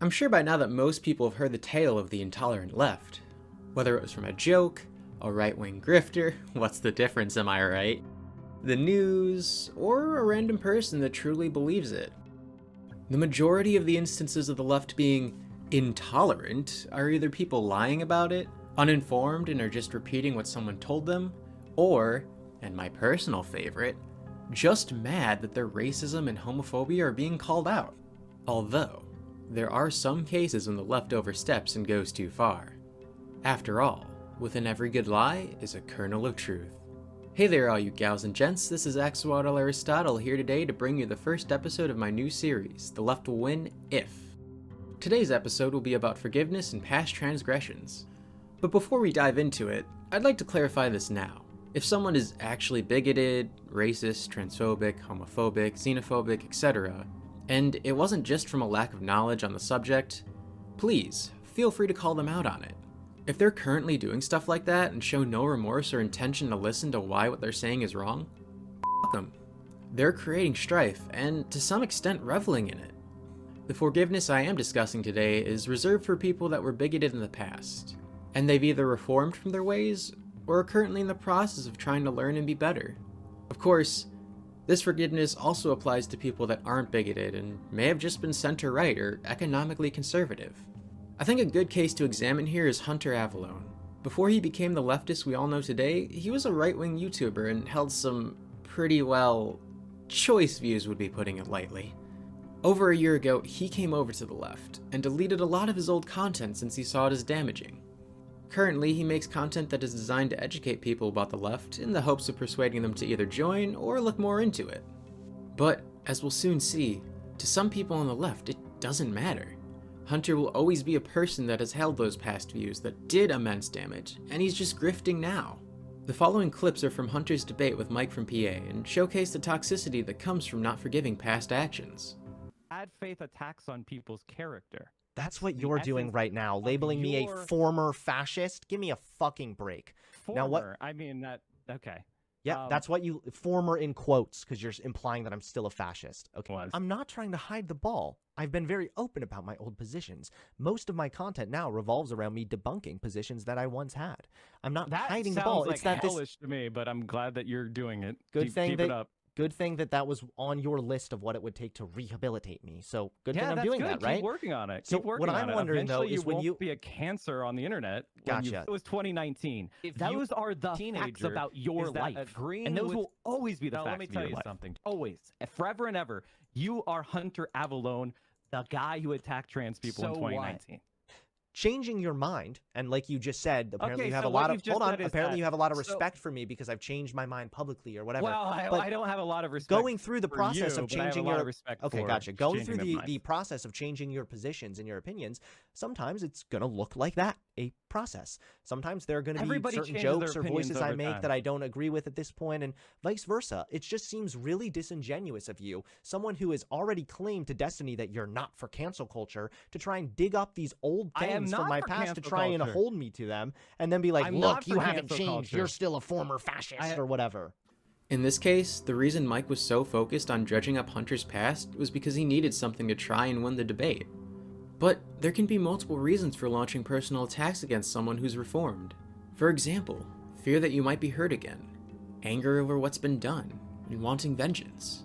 I'm sure by now that most people have heard the tale of the intolerant left. Whether it was from a joke, a right-wing grifter, what's the difference, am I right? The news, or a random person that truly believes it. The majority of the instances of the left being intolerant are either people lying about it, uninformed and are just repeating what someone told them, or, and my personal favorite, just mad that their racism and homophobia are being called out. Although, there are some cases when the left oversteps and goes too far. After all, within every good lie is a kernel of truth. Hey there all you gals and gents, this is Axolotl Aristotle here today to bring you the first episode of my new series, The Left Will Win If. Today's episode will be about forgiveness and past transgressions. But before we dive into it, I'd like to clarify this now. If someone is actually bigoted, racist, transphobic, homophobic, xenophobic, etc., and it wasn't just from a lack of knowledge on the subject, please feel free to call them out on it. If they're currently doing stuff like that and show no remorse or intention to listen to why what they're saying is wrong, f*** them. They're creating strife and, to some extent, reveling in it. The forgiveness I am discussing today is reserved for people that were bigoted in the past, and they've either reformed from their ways or are currently in the process of trying to learn and be better. Of course, this forgiveness also applies to people that aren't bigoted and may have just been center-right or economically conservative. I think a good case to examine here is Hunter Avallone. Before he became the leftist we all know today, he was a right-wing YouTuber and held some pretty, choice views would be putting it lightly. Over a year ago, he came over to the left and deleted a lot of his old content since he saw it as damaging. Currently, he makes content that is designed to educate people about the left in the hopes of persuading them to either join or look more into it. But, as we'll soon see, to some people on the left, it doesn't matter. Hunter will always be a person that has held those past views that did immense damage, and he's just grifting now. The following clips are from Hunter's debate with Mike from PA and showcase the toxicity that comes from not forgiving past actions. Bad faith attacks on people's character. That's what you're doing right now, labeling me a former fascist. Give me a fucking break. Former, now what? I mean that. Okay. Yeah, that's what you former in quotes because you're implying that I'm still a fascist. Okay. Was. I'm not trying to hide the ball. I've been very open about my old positions. Most of my content now revolves around me debunking positions that I once had. I'm not hiding the ball. Like it's that hellish to me, but I'm glad that you're doing it. Good keep thing it up. Good thing that was on your list of what it would take to rehabilitate me. So good thing I'm that's doing good. that, right? Keep working on it. So Keep working what I'm wondering though is when you you won't be a cancer on the internet. Gotcha. It was 2019. If Those are the facts about your life, and those will always be the facts. Let me of tell your you life. something. Always, forever and ever. You are Hunter Avallone, the guy who attacked trans people in 2019. Changing your mind, and like you just said, apparently Okay, you have so a lot what of you've just said is apparently that- you have a lot of so- respect for me because I've changed my mind publicly or whatever. Well, But I don't have a lot of respect. going through the for process you, of but I have a changing lot your of respect okay, for gotcha. Going changing through their the minds. process of changing your positions and your opinions, sometimes it's gonna look like that, a process. Sometimes there are gonna be Everybody certain changes jokes their or opinions voices I over make time. that I don't agree with at this point, and vice versa. It just seems really disingenuous of you, someone who has already claimed to destiny that you're not for cancel culture, to try and dig up these old I am things not from my for past to cancel try and culture. hold me to them, and then be like, I'm look, not you for haven't cancel changed. culture. You're still a former fascist or whatever. In this case, the reason Mike was so focused on dredging up Hunter's past was because he needed something to try and win the debate. But there can be multiple reasons for launching personal attacks against someone who's reformed. For example, fear that you might be hurt again, anger over what's been done, and wanting vengeance.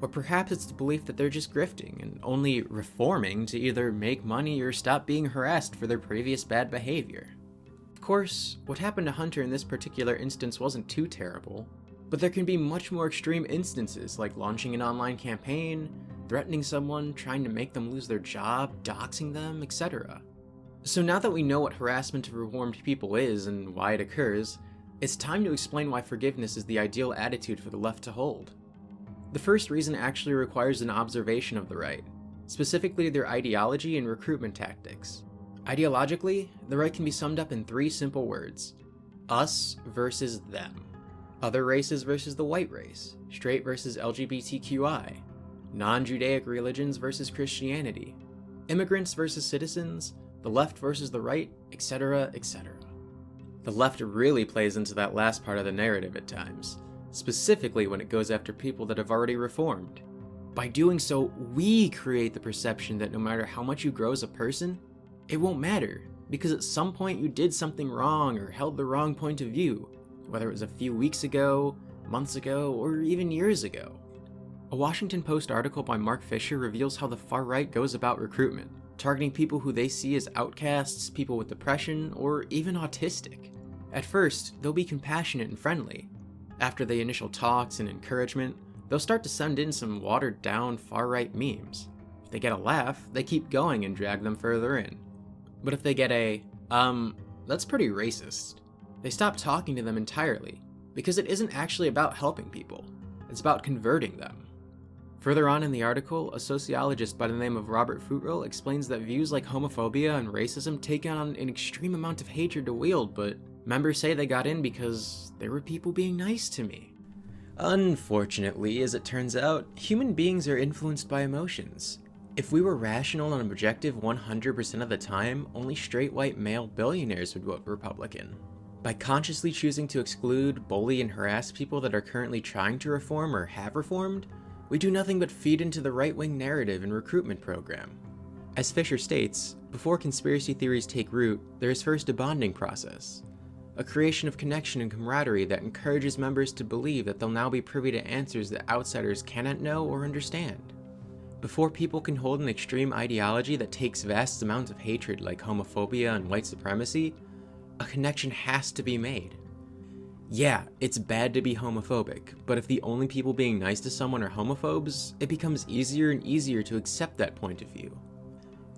Or perhaps it's the belief that they're just grifting and only reforming to either make money or stop being harassed for their previous bad behavior. Of course, what happened to Hunter in this particular instance wasn't too terrible, but there can be much more extreme instances like launching an online campaign, threatening someone, trying to make them lose their job, doxing them, etc. So now that we know what harassment of reformed people is and why it occurs, it's time to explain why forgiveness is the ideal attitude for the left to hold. The first reason actually requires an observation of the right, specifically their ideology and recruitment tactics. Ideologically, the right can be summed up in 3 simple words: us versus them. Other races versus the white race, straight versus LGBTQI, non-Judaic religions versus Christianity, immigrants versus citizens, the left versus the right, etc., etc. The left really plays into that last part of the narrative at times, specifically when it goes after people that have already reformed. By doing so, we create the perception that no matter how much you grow as a person, it won't matter, because at some point you did something wrong or held the wrong point of view, whether it was a few weeks ago, months ago, or even years ago. A Washington Post article by Mark Fisher reveals how the far right goes about recruitment, targeting people who they see as outcasts, people with depression, or even autistic. At first, they'll be compassionate and friendly. After the initial talks and encouragement, they'll start to send in some watered-down far-right memes. If they get a laugh, they keep going and drag them further in. But if they get a, that's pretty racist, they stop talking to them entirely, because it isn't actually about helping people, it's about converting them. Further on in the article, a sociologist by the name of Robert Futrell explains that views like homophobia and racism take on an extreme amount of hatred to wield, but members say they got in because there were people being nice to me. Unfortunately, as it turns out, human beings are influenced by emotions. If we were rational and objective 100% of the time, only straight white male billionaires would vote Republican. By consciously choosing to exclude, bully, and harass people that are currently trying to reform or have reformed, we do nothing but feed into the right-wing narrative and recruitment program. As Fisher states, before conspiracy theories take root, there is first a bonding process. A creation of connection and camaraderie that encourages members to believe that they'll now be privy to answers that outsiders cannot know or understand. Before people can hold an extreme ideology that takes vast amounts of hatred like homophobia and white supremacy, a connection has to be made. Yeah, it's bad to be homophobic, but if the only people being nice to someone are homophobes, it becomes easier and easier to accept that point of view.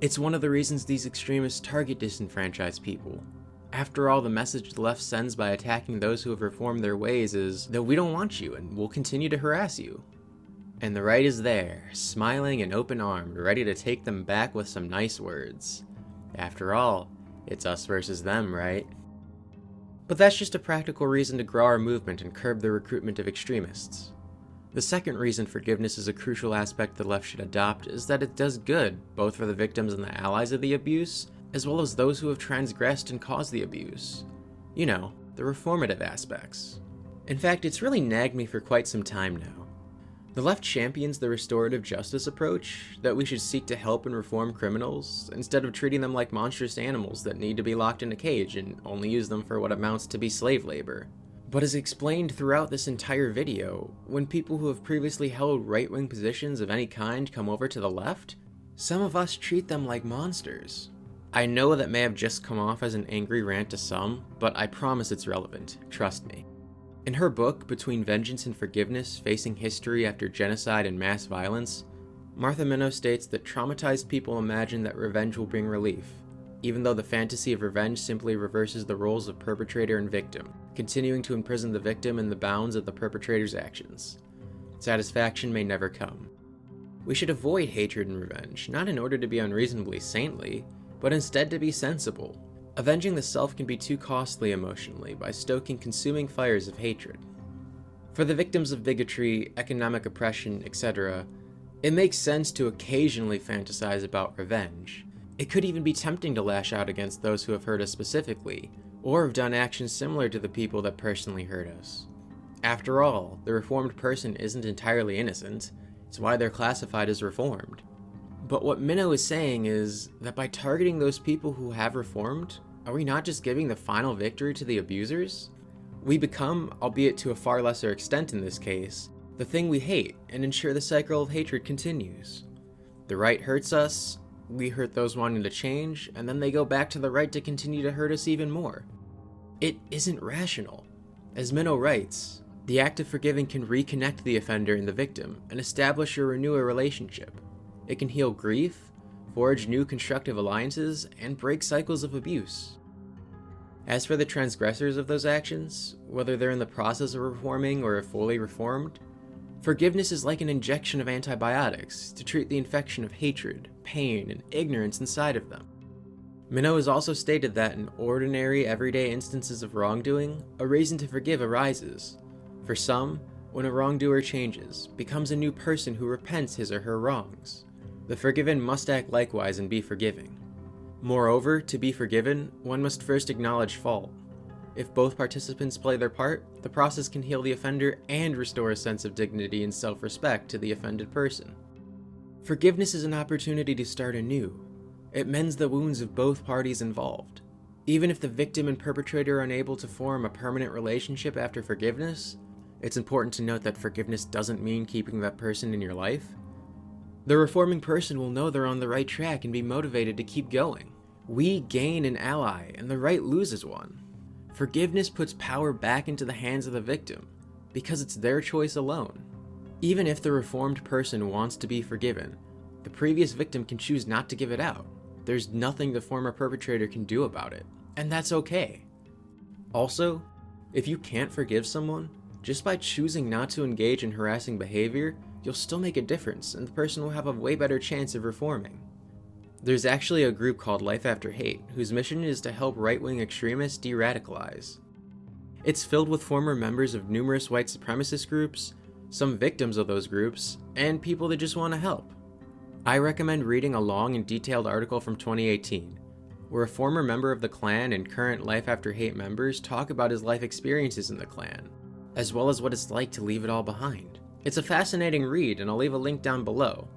It's one of the reasons these extremists target disenfranchised people. After all, the message the left sends by attacking those who have reformed their ways is that we don't want you and we'll continue to harass you. And the right is there, smiling and open-armed, ready to take them back with some nice words. After all, it's us versus them, right? But that's just a practical reason to grow our movement and curb the recruitment of extremists. The second reason forgiveness is a crucial aspect the left should adopt is that it does good, both for the victims and the allies of the abuse, as well as those who have transgressed and caused the abuse. You know, the reformative aspects. In fact, it's really nagged me for quite some time now. The left champions the restorative justice approach, that we should seek to help and reform criminals, instead of treating them like monstrous animals that need to be locked in a cage and only use them for what amounts to be slave labor. But as explained throughout this entire video, when people who have previously held right-wing positions of any kind come over to the left, some of us treat them like monsters. I know that may have just come off as an angry rant to some, but I promise it's relevant, trust me. In her book, Between Vengeance and Forgiveness, Facing History After Genocide and Mass Violence, Martha Minow states that traumatized people imagine that revenge will bring relief, even though the fantasy of revenge simply reverses the roles of perpetrator and victim, continuing to imprison the victim in the bounds of the perpetrator's actions. Satisfaction may never come. We should avoid hatred and revenge, not in order to be unreasonably saintly, but instead to be sensible. Avenging the self can be too costly emotionally by stoking consuming fires of hatred. For the victims of bigotry, economic oppression, etc., it makes sense to occasionally fantasize about revenge. It could even be tempting to lash out against those who have hurt us specifically, or have done actions similar to the people that personally hurt us. After all, the reformed person isn't entirely innocent, it's why they're classified as reformed. But what Minow is saying is that by targeting those people who have reformed, are we not just giving the final victory to the abusers? We become, albeit to a far lesser extent in this case, the thing we hate and ensure the cycle of hatred continues. The right hurts us, we hurt those wanting to change, and then they go back to the right to continue to hurt us even more. It isn't rational. As Minow writes, the act of forgiving can reconnect the offender and the victim and establish or renew a relationship. It can heal grief, forge new constructive alliances, and break cycles of abuse. As for the transgressors of those actions, whether they're in the process of reforming or are fully reformed, forgiveness is like an injection of antibiotics to treat the infection of hatred, pain, and ignorance inside of them. Minow has also stated that in ordinary, everyday instances of wrongdoing, a reason to forgive arises. For some, when a wrongdoer changes, becomes a new person who repents his or her wrongs, the forgiven must act likewise and be forgiving. Moreover, to be forgiven, one must first acknowledge fault. If both participants play their part, the process can heal the offender and restore a sense of dignity and self-respect to the offended person. Forgiveness is an opportunity to start anew. It mends the wounds of both parties involved. Even if the victim and perpetrator are unable to form a permanent relationship after forgiveness, it's important to note that forgiveness doesn't mean keeping that person in your life. The reforming person will know they're on the right track and be motivated to keep going. We gain an ally, and the right loses one. Forgiveness puts power back into the hands of the victim, because it's their choice alone. Even if the reformed person wants to be forgiven, the previous victim can choose not to give it out. There's nothing the former perpetrator can do about it, and that's okay. Also, if you can't forgive someone, just by choosing not to engage in harassing behavior, you'll still make a difference, and the person will have a way better chance of reforming. There's actually a group called Life After Hate, whose mission is to help right-wing extremists de-radicalize. It's filled with former members of numerous white supremacist groups, some victims of those groups, and people that just want to help. I recommend reading a long and detailed article from 2018, where a former member of the Klan and current Life After Hate members talk about his life experiences in the Klan, as well as what it's like to leave it all behind. It's a fascinating read, and I'll leave a link down below.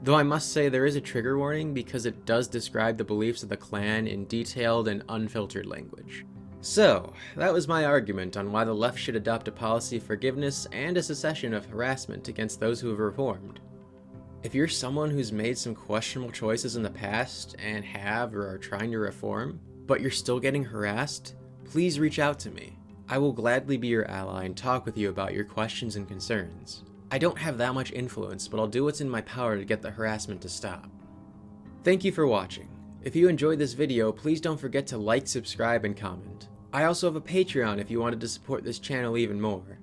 Though I must say there is a trigger warning because it does describe the beliefs of the Klan in detailed and unfiltered language. So, that was my argument on why the left should adopt a policy of forgiveness and a cessation of harassment against those who have reformed. If you're someone who's made some questionable choices in the past and have or are trying to reform, but you're still getting harassed, please reach out to me. I will gladly be your ally and talk with you about your questions and concerns. I don't have that much influence, but I'll do what's in my power to get the harassment to stop. Thank you for watching. If you enjoyed this video, please don't forget to like, subscribe, and comment. I also have a Patreon if you wanted to support this channel even more.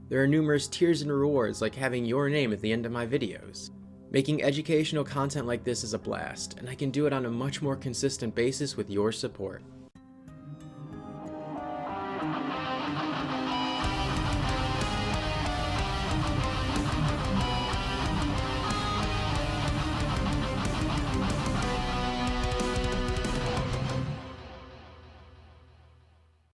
There are numerous tiers and rewards like having your name at the end of my videos. Making educational content like this is a blast, and I can do it on a much more consistent basis with your support.